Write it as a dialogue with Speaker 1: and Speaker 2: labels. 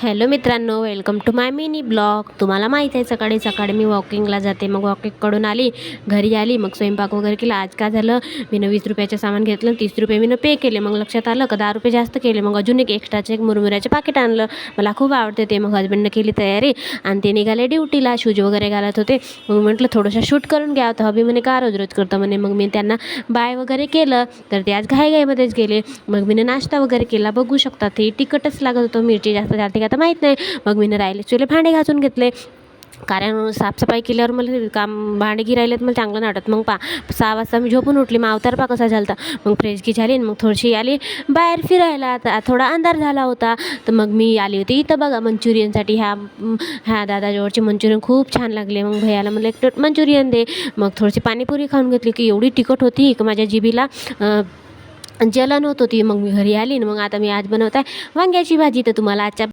Speaker 1: Hello मित्रांनो, welcome to my mini blog. तुम्हाला माहीत आहे सकाळी सकाळी मी वॉकिंगला जाते. मग वॉकिंगकडून आली, घरी आली, मग स्वयंपाक वगैरे केला. आज काय झालं, मी 20 रुपयाचं सामान घेतलं, 30 रुपये मी पे केले. मग लक्षात आलं का 10 रुपये जास्त केले. मग अजून एक एक्स्ट्राचे एक मुरमुऱ्याचे पाकिट आणलं. मला खूप आवडते ते. मग हजबंडनं केली तयारी आणि ते निघाले ड्युटीला. शूज वगैरे घालत होते. मग म्हटलं थोडंसं शूट करून घ्या. तर हबी म्हणे का रोज रोज करतं म्हणे. मग मी त्यांना बाय वगैरे केलं. तर ते आज घाईघाईमध्येच गेले. मग मी नाश्ता वगैरे केला. बघू शकता ते तिखटच लागत होतं, मिरची जास्त घालते का तर माहीत नाही. मग मी राहिले चुले भांडे घासून घेतले, कारण साफसफाई केल्यावर मला काम भांडे राहिलेत मला चांगलं नाटत. मग 6 वाजता मी झोपून उठली. मग अवतार कसा झाला. मग फ्रेश की झाली. मग थोडीशी आली बाहेर फिरायला. थोडा अंधार झाला होता. तर मग मी आली होती इथं बघा मंचुरियनसाठी. ह्या दादाजवळचे मंचुरियन खूप छान लागले. मग भैयाला म्हणलं एक प्लेट मंचुरियन दे. मग थोडीशी पाणीपुरी खाऊन घेतली की एवढी तिखट होती की माझ्या जिभेला जलन होत होती. मग मी घरी आली. मग आता मी आज बनवत आहे वांग्याची भाजी. तर तुम्हाला आजच्या